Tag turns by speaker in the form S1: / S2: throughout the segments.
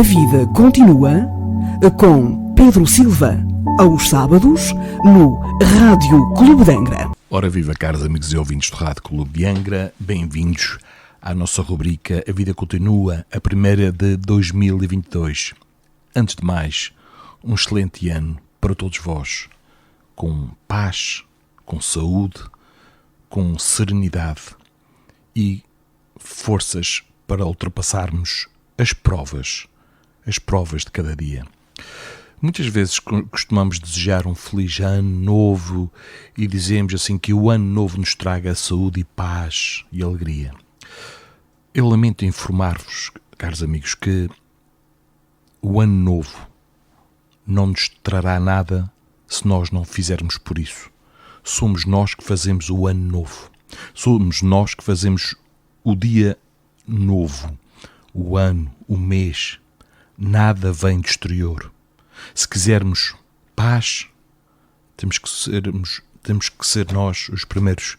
S1: A vida continua com Pedro Silva, aos sábados, no Rádio Clube de Angra.
S2: Ora viva, caros amigos e ouvintes do Rádio Clube de Angra, bem-vindos à nossa rubrica A Vida Continua, a primeira de 2022. Antes de mais, um excelente ano para todos vós, com paz, com saúde, com serenidade e forças para ultrapassarmos as provas de cada dia. Muitas vezes costumamos desejar um feliz ano novo e dizemos assim que o ano novo nos traga saúde e paz e alegria. Eu lamento informar-vos, caros amigos, que o ano novo não nos trará nada se nós não fizermos por isso. Somos nós que fazemos o ano novo. Somos nós que fazemos o dia novo, o ano, o mês. Nada vem do exterior. Se quisermos paz, temos que ser nós os primeiros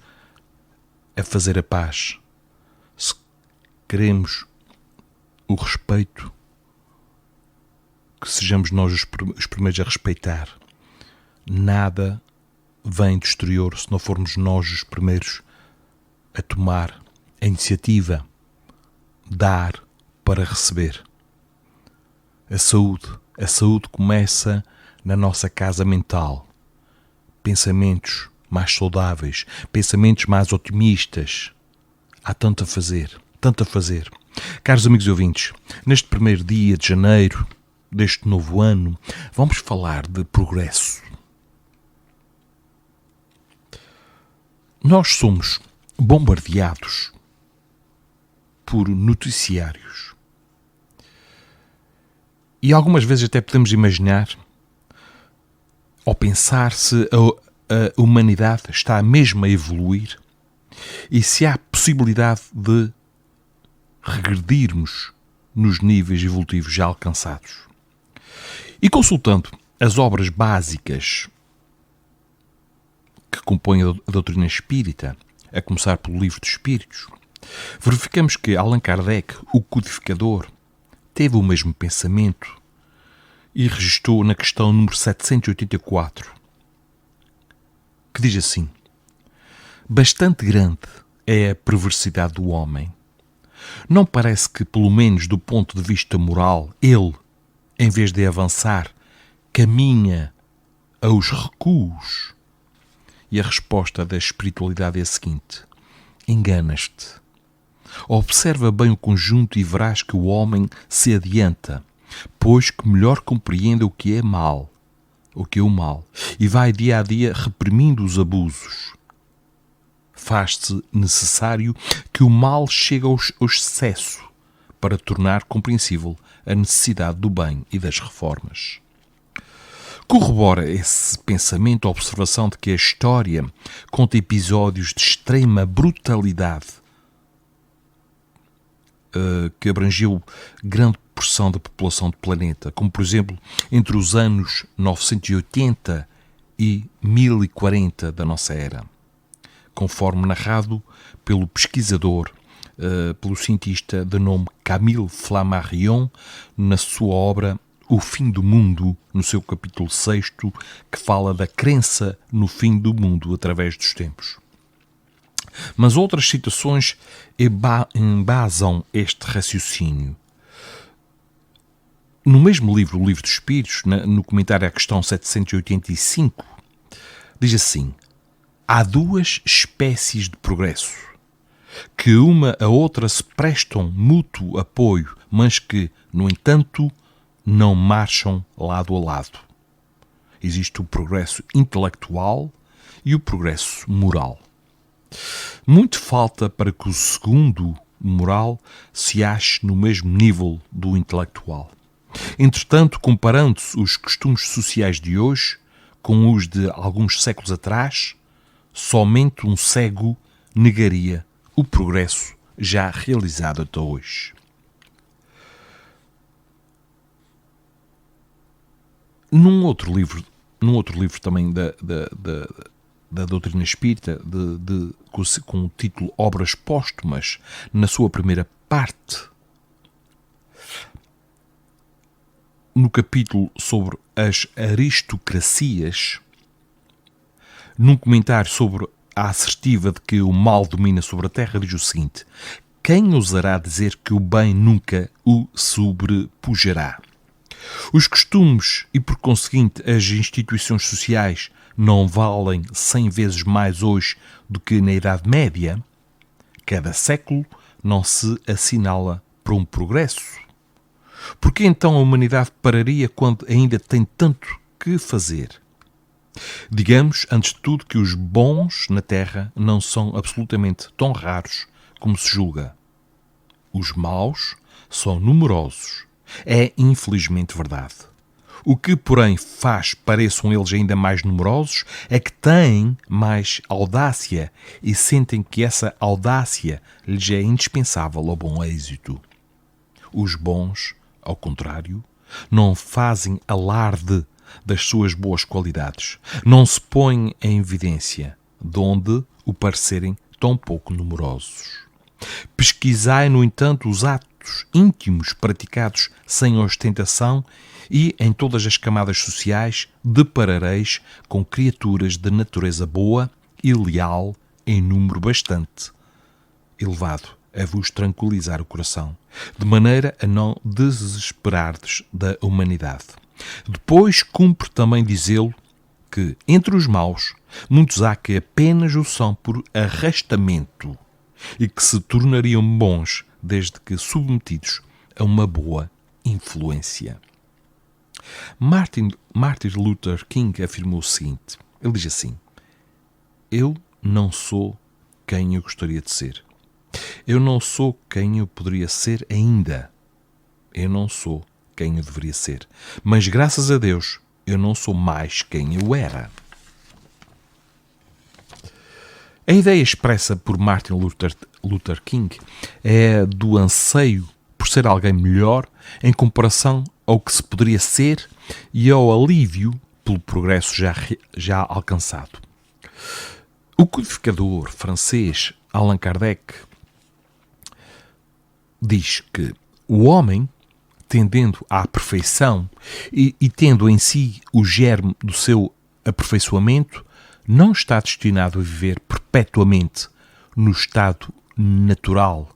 S2: a fazer a paz. Se queremos o respeito, que sejamos nós os primeiros a respeitar. Nada vem do exterior se não formos nós os primeiros a tomar a iniciativa, dar para receber. A saúde começa na nossa casa mental. Pensamentos mais saudáveis, pensamentos mais otimistas. Há tanto a fazer, tanto a fazer. Caros amigos e ouvintes, neste primeiro dia de janeiro deste novo ano, vamos falar de progresso. Nós somos bombardeados por noticiários. E algumas vezes até podemos imaginar ou pensar se a humanidade está mesmo a evoluir e se há possibilidade de regredirmos nos níveis evolutivos já alcançados. E consultando as obras básicas que compõem a doutrina espírita, a começar pelo Livro dos Espíritos, verificamos que Allan Kardec, o codificador, teve o mesmo pensamento e registou na questão número 784, que diz assim: bastante grande é a perversidade do homem. Não parece que, pelo menos do ponto de vista moral, ele, em vez de avançar, caminha aos recuos? E a resposta da espiritualidade é a seguinte: enganas-te. Observa bem o conjunto e verás que o homem se adianta, pois que melhor compreende o que é mal, e vai dia a dia reprimindo os abusos. Faz-se necessário que o mal chegue ao excesso para tornar compreensível a necessidade do bem e das reformas. Corrobora esse pensamento a observação de que a história conta episódios de extrema brutalidade que abrangeu grande porção da população do planeta, como por exemplo entre os anos 980 e 1040 da nossa era, conforme narrado pelo pesquisador, pelo cientista de nome Camille Flammarion, na sua obra O Fim do Mundo, no seu capítulo 6º, que fala da crença no fim do mundo através dos tempos. Mas outras citações embasam este raciocínio. No mesmo livro, o Livro dos Espíritos, no comentário à questão 785, diz assim: há duas espécies de progresso, que uma a outra se prestam mútuo apoio, mas que, no entanto, não marcham lado a lado. Existe o progresso intelectual e o progresso moral. Muito falta para que o segundo, moral, se ache no mesmo nível do intelectual. Entretanto, comparando-se os costumes sociais de hoje com os de alguns séculos atrás, somente um cego negaria o progresso já realizado até hoje. Num outro livro também da doutrina espírita, com o título Obras Póstumas, na sua primeira parte, no capítulo sobre as aristocracias, num comentário sobre a assertiva de que o mal domina sobre a terra, diz o seguinte: quem ousará dizer que o bem nunca o sobrepujará? Os costumes e, por conseguinte, as instituições sociais não valem 100 vezes mais hoje do que na Idade Média? Cada século não se assinala para um progresso? Por que então a humanidade pararia quando ainda tem tanto que fazer? Digamos, antes de tudo, que os bons na Terra não são absolutamente tão raros como se julga. Os maus são numerosos. É infelizmente verdade. O que, porém, faz pareçam eles ainda mais numerosos é que têm mais audácia e sentem que essa audácia lhes é indispensável ao bom êxito. Os bons, ao contrário, não fazem alarde das suas boas qualidades, não se põem em evidência, de onde o parecerem tão pouco numerosos. Pesquisai, no entanto, os atos íntimos praticados sem ostentação e, em todas as camadas sociais, deparareis com criaturas de natureza boa e leal em número bastante elevado a vos tranquilizar o coração, de maneira a não desesperardes da humanidade. Depois cumpre também dizê-lo que, entre os maus, muitos há que apenas o são por arrastamento e que se tornariam bons desde que submetidos a uma boa influência. Martin Luther King afirmou o seguinte, ele diz assim: eu não sou quem eu gostaria de ser. Eu não sou quem eu poderia ser ainda. Eu não sou quem eu deveria ser. Mas, graças a Deus, eu não sou mais quem eu era. A ideia expressa por Martin Luther King é do anseio por ser alguém melhor em comparação ao que se poderia ser e ao alívio pelo progresso já alcançado. O codificador francês Allan Kardec diz que o homem, tendendo à perfeição e tendo em si o germe do seu aperfeiçoamento, não está destinado a viver perpetuamente no estado natural,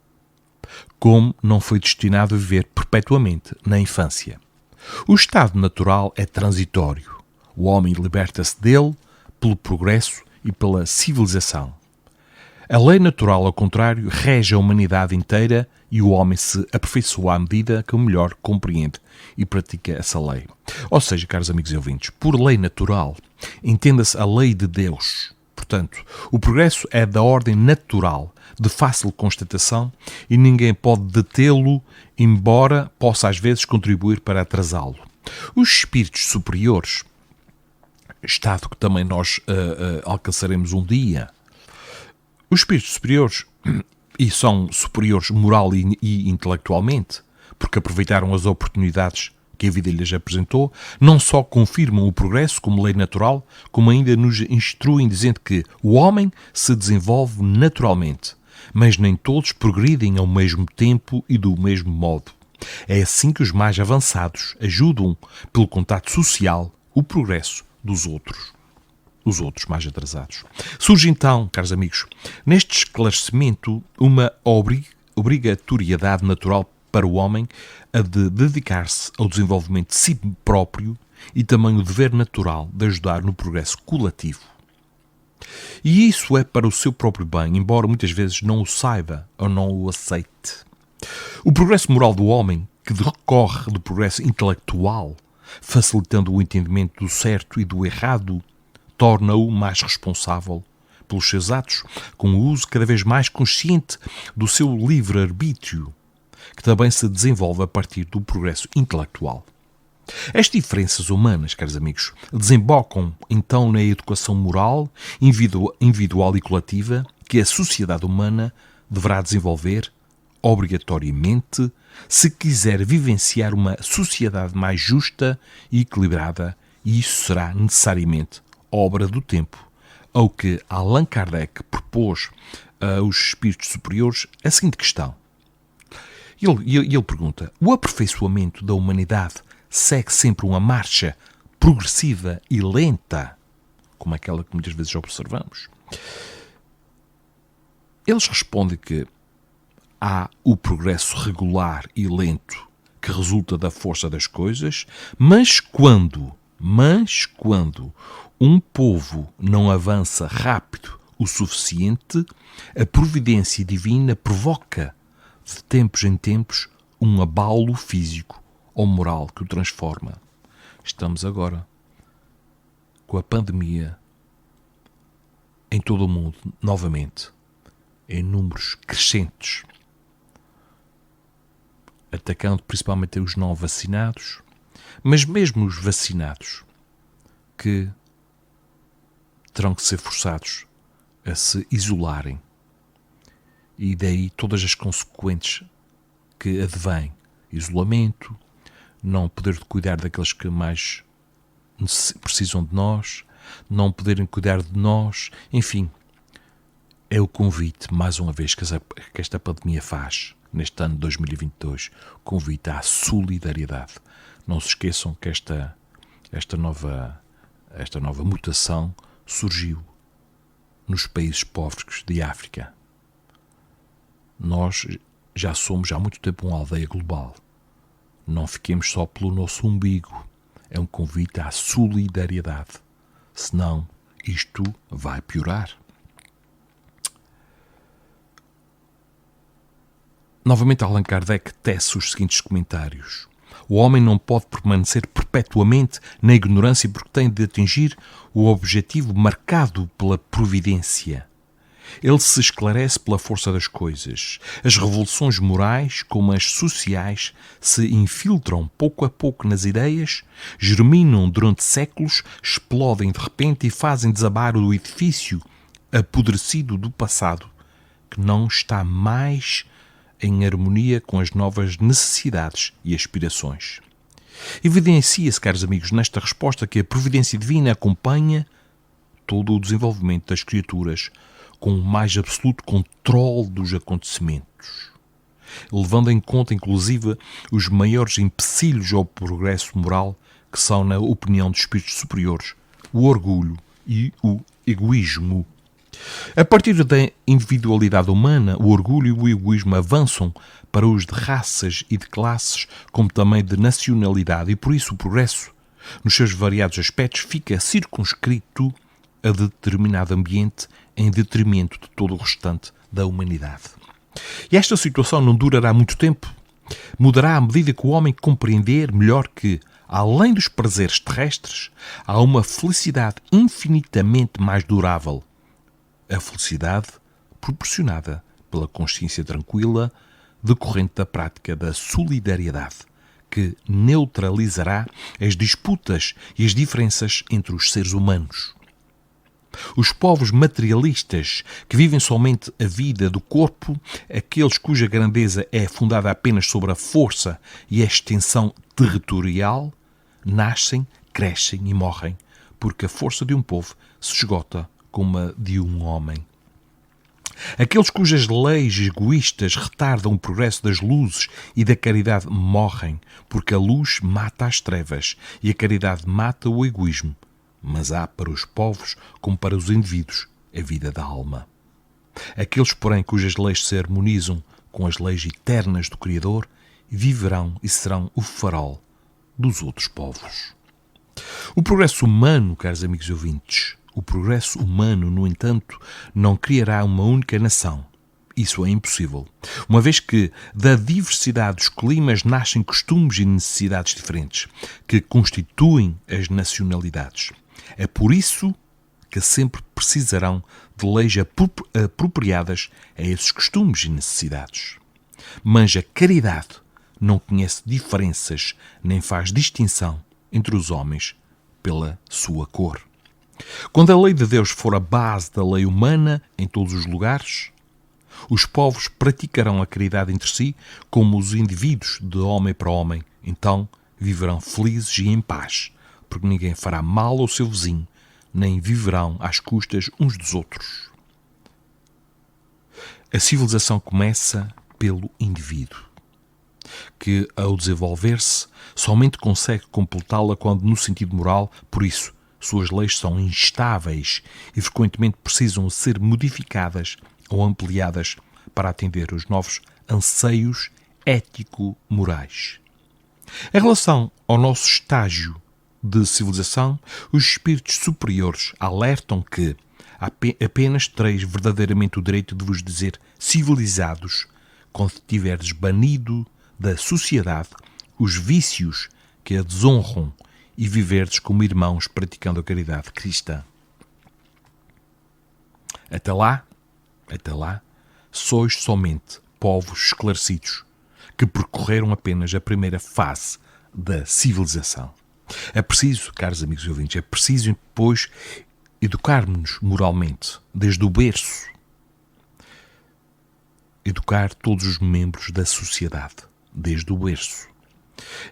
S2: como não foi destinado a viver perpetuamente na infância. O estado natural é transitório. O homem liberta-se dele pelo progresso e pela civilização. A lei natural, ao contrário, rege a humanidade inteira e o homem se aperfeiçoa à medida que o melhor compreende e pratica essa lei. Ou seja, caros amigos e ouvintes, por lei natural, entenda-se a lei de Deus. Portanto, o progresso é da ordem natural, de fácil constatação, e ninguém pode detê-lo, embora possa às vezes contribuir para atrasá-lo. Os espíritos superiores, estado que também nós alcançaremos um dia, os espíritos superiores, e são superiores moral e intelectualmente, porque aproveitaram as oportunidades que a vida lhes apresentou, não só confirmam o progresso como lei natural, como ainda nos instruem dizendo que o homem se desenvolve naturalmente, mas nem todos progridem ao mesmo tempo e do mesmo modo. É assim que os mais avançados ajudam, pelo contato social, o progresso dos outros. Os outros mais atrasados. Surge então, caros amigos, neste esclarecimento uma obrigatoriedade natural para o homem a de dedicar-se ao desenvolvimento de si próprio e também o dever natural de ajudar no progresso coletivo. E isso é para o seu próprio bem, embora muitas vezes não o saiba ou não o aceite. O progresso moral do homem, que decorre do progresso intelectual, facilitando o entendimento do certo e do errado, torna-o mais responsável pelos seus atos, com o uso cada vez mais consciente do seu livre-arbítrio, que também se desenvolve a partir do progresso intelectual. As diferenças humanas, caros amigos, desembocam então na educação moral, individual e coletiva que a sociedade humana deverá desenvolver obrigatoriamente se quiser vivenciar uma sociedade mais justa e equilibrada, e isso será necessariamente obra do tempo, ao que Allan Kardec propôs aos espíritos superiores a seguinte questão. Ele pergunta: o aperfeiçoamento da humanidade segue sempre uma marcha progressiva e lenta, como aquela que muitas vezes observamos. Eles respondem que há o progresso regular e lento que resulta da força das coisas, mas quando um povo não avança rápido o suficiente, a providência divina provoca, de tempos em tempos, um abalo físico ou moral que o transforma. Estamos agora com a pandemia em todo o mundo, novamente, em números crescentes, atacando principalmente os não vacinados, mas mesmo os vacinados, que terão que ser forçados a se isolarem, e daí todas as consequentes que advêm: isolamento, não poder cuidar daqueles que mais precisam de nós, não poderem cuidar de nós, enfim. É o convite, mais uma vez, que esta pandemia faz, neste ano de 2022, convite à solidariedade. Não se esqueçam que esta nova mutação surgiu nos países pobres de África. Nós já somos há muito tempo uma aldeia global. Não fiquemos só pelo nosso umbigo. É um convite à solidariedade. Senão, isto vai piorar. Novamente, Allan Kardec tece os seguintes comentários. O homem não pode permanecer perpetuamente na ignorância porque tem de atingir o objetivo marcado pela providência. Ele se esclarece pela força das coisas. As revoluções morais, como as sociais, se infiltram pouco a pouco nas ideias, germinam durante séculos, explodem de repente e fazem desabar o edifício apodrecido do passado, que não está mais em harmonia com as novas necessidades e aspirações. Evidencia-se, caros amigos, nesta resposta que a providência divina acompanha todo o desenvolvimento das criaturas com o mais absoluto controle dos acontecimentos, levando em conta, inclusive, os maiores empecilhos ao progresso moral, que são, na opinião dos espíritos superiores, o orgulho e o egoísmo. A partir da individualidade humana, o orgulho e o egoísmo avançam para os de raças e de classes, como também de nacionalidade, e por isso o progresso, nos seus variados aspectos, fica circunscrito a determinado ambiente em detrimento de todo o restante da humanidade. E esta situação não durará muito tempo. Mudará à medida que o homem compreender melhor que, além dos prazeres terrestres, há uma felicidade infinitamente mais durável. A felicidade proporcionada pela consciência tranquila decorrente da prática da solidariedade, que neutralizará as disputas e as diferenças entre os seres humanos. Os povos materialistas, que vivem somente a vida do corpo, aqueles cuja grandeza é fundada apenas sobre a força e a extensão territorial, nascem, crescem e morrem, porque a força de um povo se esgota como a de um homem. Aqueles cujas leis egoístas retardam o progresso das luzes e da caridade morrem, porque a luz mata as trevas e a caridade mata o egoísmo. Mas há para os povos, como para os indivíduos, a vida da alma. Aqueles, porém, cujas leis se harmonizam com as leis eternas do Criador, viverão e serão o farol dos outros povos. O progresso humano, caros amigos ouvintes, o progresso humano, no entanto, não criará uma única nação. Isso é impossível, uma vez que da diversidade dos climas nascem costumes e necessidades diferentes, que constituem as nacionalidades. É por isso que sempre precisarão de leis apropriadas a esses costumes e necessidades. Mas a caridade não conhece diferenças nem faz distinção entre os homens pela sua cor. Quando a lei de Deus for a base da lei humana em todos os lugares, os povos praticarão a caridade entre si como os indivíduos de homem para homem. Então viverão felizes e em paz, porque ninguém fará mal ao seu vizinho, nem viverão às custas uns dos outros. A civilização começa pelo indivíduo. que, ao desenvolver-se, somente consegue completá-la quando, no sentido moral, por isso, suas leis são instáveis e frequentemente precisam ser modificadas ou ampliadas para atender os novos anseios ético-morais. Em relação ao nosso estágio de civilização, os espíritos superiores alertam que apenas tereis verdadeiramente o direito de vos dizer civilizados quando tiverdes banido da sociedade os vícios que a desonram e viverdes como irmãos praticando a caridade cristã. Até lá, sois somente povos esclarecidos que percorreram apenas a primeira fase da civilização. É preciso, caros amigos e ouvintes, é preciso, depois, educarmos-nos moralmente, desde o berço. Educar todos os membros da sociedade, desde o berço.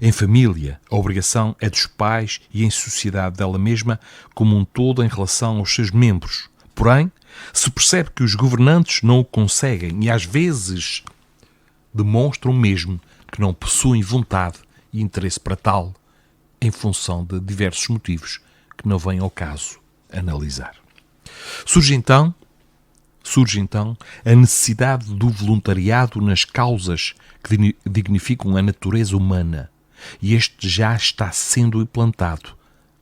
S2: Em família, a obrigação é dos pais e em sociedade dela mesma como um todo em relação aos seus membros. Porém, se percebe que os governantes não o conseguem e às vezes demonstram mesmo que não possuem vontade e interesse para tal, em função de diversos motivos que não vêm ao caso analisar. Surge então a necessidade do voluntariado nas causas que dignificam a natureza humana, e este já está sendo implantado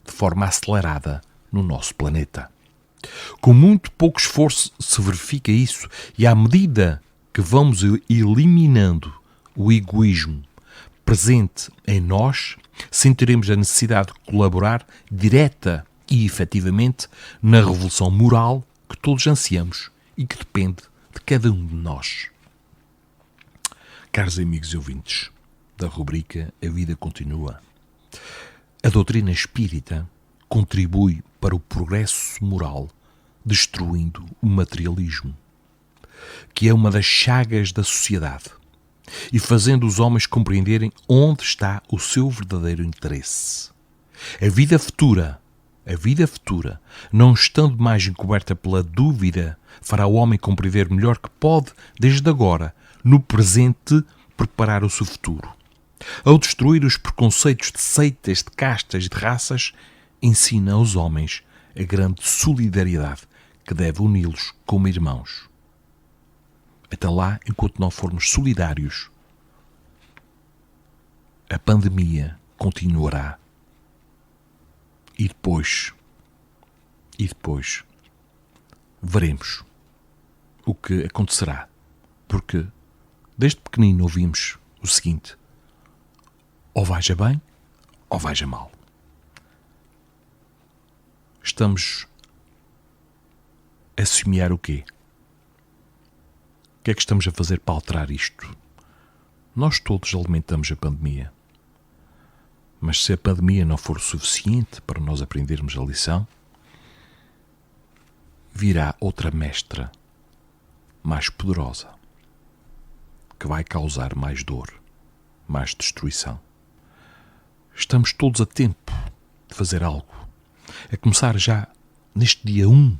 S2: de forma acelerada no nosso planeta. Com muito pouco esforço se verifica isso, e à medida que vamos eliminando o egoísmo presente em nós, sentiremos a necessidade de colaborar direta e efetivamente na revolução moral que todos ansiamos e que depende de cada um de nós. Caros amigos e ouvintes da rubrica A Vida Continua, a doutrina espírita contribui para o progresso moral, destruindo o materialismo, que é uma das chagas da sociedade, e fazendo os homens compreenderem onde está o seu verdadeiro interesse. A vida futura, não estando mais encoberta pela dúvida, fará o homem compreender melhor que pode, desde agora, no presente, preparar o seu futuro. Ao destruir os preconceitos de seitas, de castas e de raças, ensina aos homens a grande solidariedade que deve uni-los como irmãos. Até lá, enquanto não formos solidários, a pandemia continuará. E depois veremos o que acontecerá. Porque desde pequenino ouvimos o seguinte: ou veja bem, ou veja mal. Estamos a semear o quê? O que é que estamos a fazer para alterar isto? Nós todos alimentamos a pandemia. Mas se a pandemia não for suficiente para nós aprendermos a lição, virá outra mestra, mais poderosa, que vai causar mais dor, mais destruição. Estamos todos a tempo de fazer algo, a começar já neste dia 1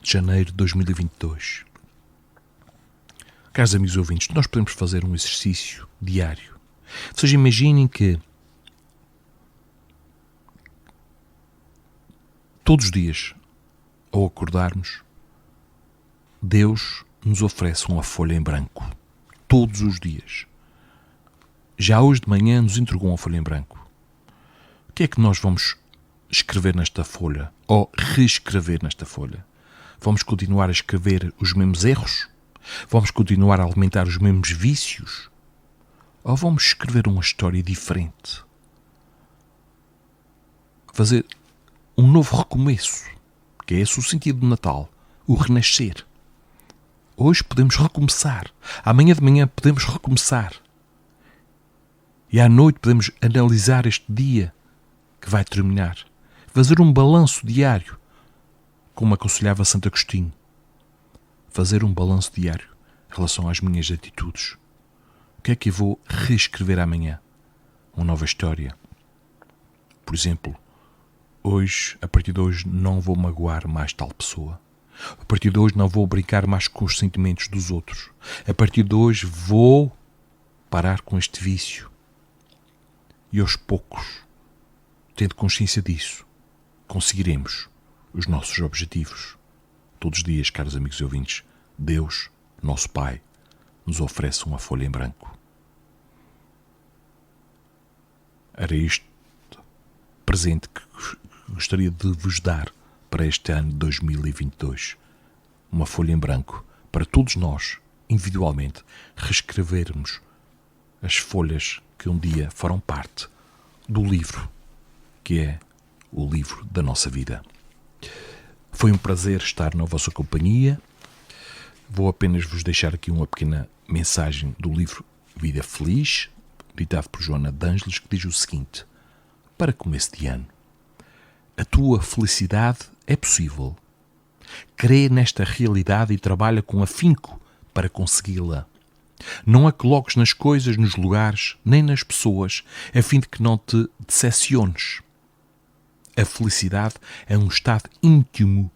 S2: de janeiro de 2022. Caros amigos ouvintes, nós podemos fazer um exercício diário. Ou seja, imaginem que todos os dias, ao acordarmos, Deus nos oferece uma folha em branco. Todos os dias. Já hoje de manhã nos entregou uma folha em branco. O que é que nós vamos escrever nesta folha? Ou reescrever nesta folha? Vamos continuar a escrever os mesmos erros? Vamos continuar a alimentar os mesmos vícios? Ou vamos escrever uma história diferente? Fazer um novo recomeço, que é esse o sentido do Natal, o renascer. Hoje podemos recomeçar, amanhã de manhã podemos recomeçar. E à noite podemos analisar este dia que vai terminar. Fazer um balanço diário, como aconselhava Santo Agostinho. Fazer um balanço diário em relação às minhas atitudes. O que é que eu vou reescrever amanhã? Uma nova história. Por exemplo, a partir de hoje, não vou magoar mais tal pessoa. A partir de hoje não vou brincar mais com os sentimentos dos outros. A partir de hoje vou parar com este vício. E aos poucos, tendo consciência disso, conseguiremos os nossos objetivos. Todos os dias, caros amigos e ouvintes, Deus, nosso Pai, nos oferece uma folha em branco. Era este presente que gostaria de vos dar para este ano de 2022. Uma folha em branco para todos nós, individualmente, reescrevermos as folhas que um dia farão parte do livro, que é o livro da nossa vida. Foi um prazer estar na vossa companhia. Vou apenas vos deixar aqui uma pequena mensagem do livro Vida Feliz, ditado por Joana de Ângeles, que diz o seguinte: para começo de ano, a tua felicidade é possível. Crê nesta realidade e trabalha com afinco para consegui-la. Não a coloques nas coisas, nos lugares, nem nas pessoas, a fim de que não te decepciones. A felicidade é um estado íntimo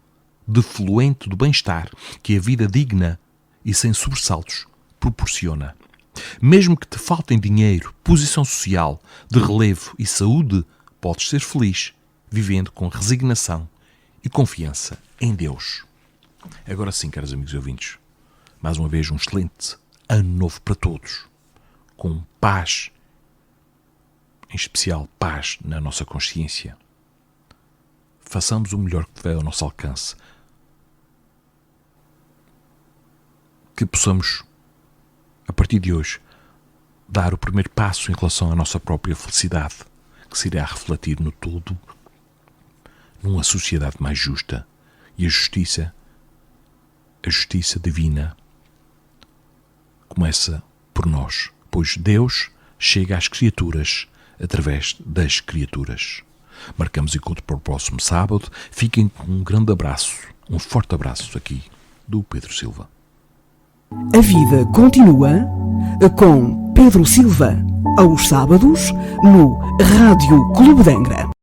S2: de fluente do bem-estar que a vida digna e sem sobressaltos proporciona. Mesmo que te faltem dinheiro, posição social, de relevo e saúde, podes ser feliz, vivendo com resignação e confiança em Deus. Agora sim, caros amigos e ouvintes, mais uma vez um excelente ano novo para todos, com paz, em especial paz na nossa consciência. Façamos o melhor que tiver ao nosso alcance. Que possamos, a partir de hoje, dar o primeiro passo em relação à nossa própria felicidade, que se irá refletir no todo, numa sociedade mais justa. E a justiça divina, começa por nós, pois Deus chega às criaturas através das criaturas. Marcamos encontro para o próximo sábado. Fiquem com um grande abraço, um forte abraço aqui do Pedro Silva.
S1: A vida continua com Pedro Silva, aos sábados, no Rádio Clube de Angra.